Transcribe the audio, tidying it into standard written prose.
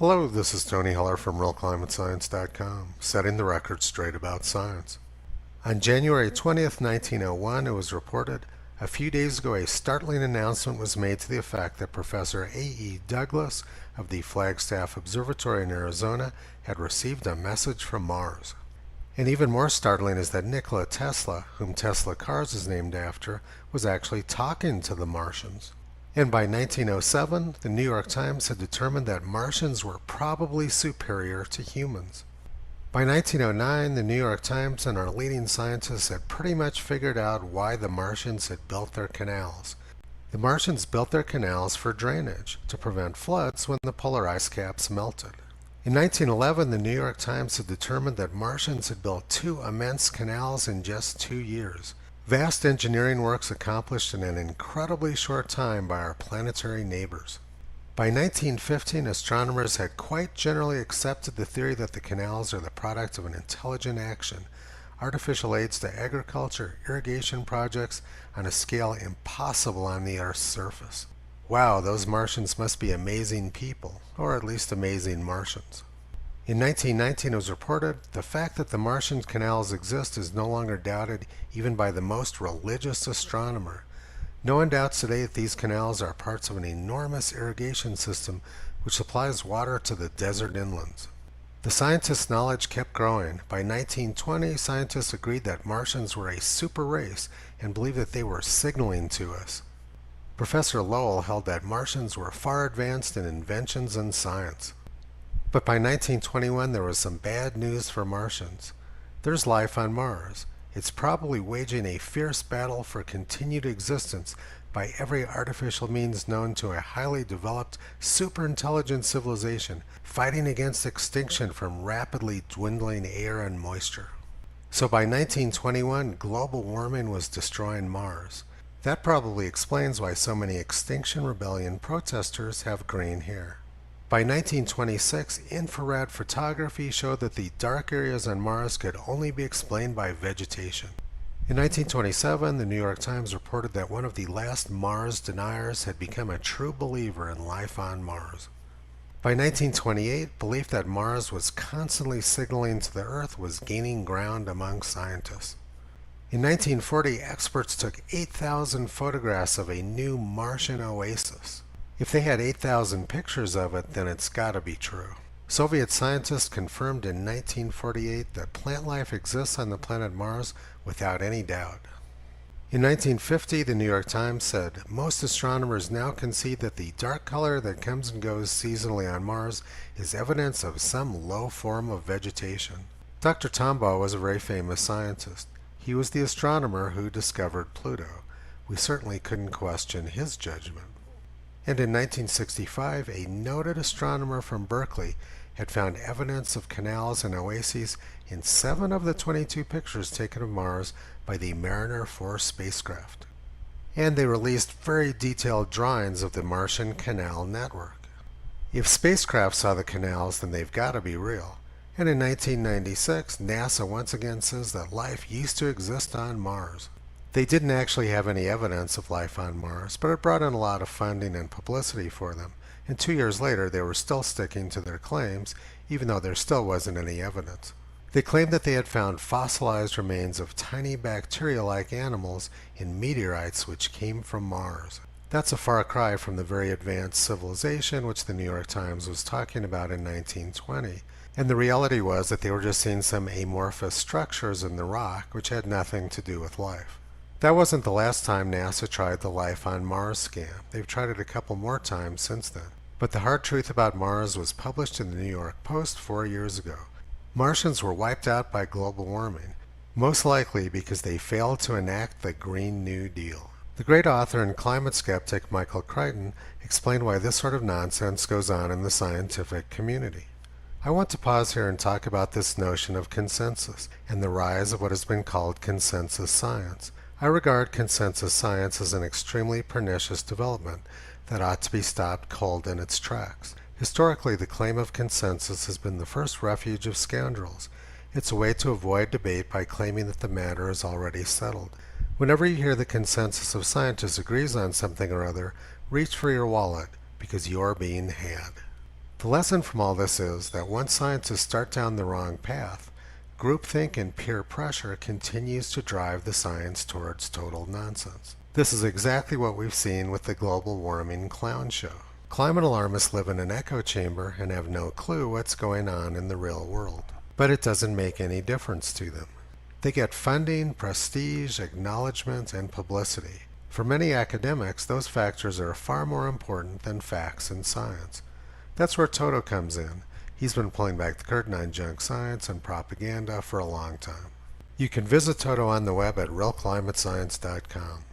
Hello, this is Tony Heller from RealClimateScience.com, setting the record straight about science. On January 20th, 1901, it was reported, a few days ago a startling announcement was made to the effect that Professor A.E. Douglas of the Flagstaff Observatory in Arizona had received a message from Mars. And even more startling is that Nikola Tesla, whom Tesla Cars is named after, was actually talking to the Martians. And by 1907, the New York Times had determined that Martians were probably superior to humans. By 1909, the New York Times and our leading scientists had pretty much figured out why the Martians had built their canals. The Martians built their canals for drainage, to prevent floods when the polar ice caps melted. In 1911, the New York Times had determined that Martians had built 2 immense canals in just 2 years. Vast engineering works accomplished in an incredibly short time by our planetary neighbors. By 1915, astronomers had quite generally accepted the theory that the canals are the product of an intelligent action, artificial aids to agriculture, irrigation projects on a scale impossible on the Earth's surface. Wow, those Martians must be amazing people, or at least amazing Martians. In 1919, it was reported, the fact that the Martian canals exist is no longer doubted even by the most religious astronomer. No one doubts today that these canals are parts of an enormous irrigation system which supplies water to the desert inlands. The scientists' knowledge kept growing. By 1920, scientists agreed that Martians were a super race and believed that they were signaling to us. Professor Lowell held that Martians were far advanced in inventions and science. But by 1921, there was some bad news for Martians. There's life on Mars. It's probably waging a fierce battle for continued existence by every artificial means known to a highly developed, super-intelligent civilization, fighting against extinction from rapidly dwindling air and moisture. So by 1921, global warming was destroying Mars. That probably explains why so many Extinction Rebellion protesters have green hair. By 1926, infrared photography showed that the dark areas on Mars could only be explained by vegetation. In 1927, the New York Times reported that one of the last Mars deniers had become a true believer in life on Mars. By 1928, belief that Mars was constantly signaling to the Earth was gaining ground among scientists. In 1940, experts took 8,000 photographs of a new Martian oasis. If they had 8,000 pictures of it, then it's gotta be true. Soviet scientists confirmed in 1948 that plant life exists on the planet Mars without any doubt. In 1950, the New York Times said, most astronomers now concede that the dark color that comes and goes seasonally on Mars is evidence of some low form of vegetation. Dr. Tombaugh was a very famous scientist. He was the astronomer who discovered Pluto. We certainly couldn't question his judgment. And in 1965, a noted astronomer from Berkeley had found evidence of canals and oases in 7 of the 22 pictures taken of Mars by the Mariner 4 spacecraft. And they released very detailed drawings of the Martian canal network. If spacecraft saw the canals, then they've got to be real. And in 1996, NASA once again says that life used to exist on Mars. They didn't actually have any evidence of life on Mars, but it brought in a lot of funding and publicity for them. And 2 years later, they were still sticking to their claims, even though there still wasn't any evidence. They claimed that they had found fossilized remains of tiny bacteria-like animals in meteorites which came from Mars. That's a far cry from the very advanced civilization which the New York Times was talking about in 1920. And the reality was that they were just seeing some amorphous structures in the rock which had nothing to do with life. That wasn't the last time NASA tried the life on Mars scam. They've tried it a couple more times since then. But the hard truth about Mars was published in the New York Post 4 years ago. Martians were wiped out by global warming, most likely because they failed to enact the Green New Deal. The great author and climate skeptic Michael Crichton explained why this sort of nonsense goes on in the scientific community. I want to pause here and talk about this notion of consensus and the rise of what has been called consensus science. I regard consensus science as an extremely pernicious development that ought to be stopped cold in its tracks. Historically, the claim of consensus has been the first refuge of scoundrels. It's a way to avoid debate by claiming that the matter is already settled. Whenever you hear the consensus of scientists agrees on something or other, reach for your wallet, because you're being had. The lesson from all this is that once scientists start down the wrong path, groupthink and peer pressure continues to drive the science towards total nonsense. This is exactly what we've seen with the global warming clown show. Climate alarmists live in an echo chamber and have no clue what's going on in the real world. But it doesn't make any difference to them. They get funding, prestige, acknowledgement, and publicity. For many academics, those factors are far more important than facts in science. That's where Toto comes in. He's been pulling back the curtain on junk science and propaganda for a long time. You can visit Toto on the web at realclimatescience.com.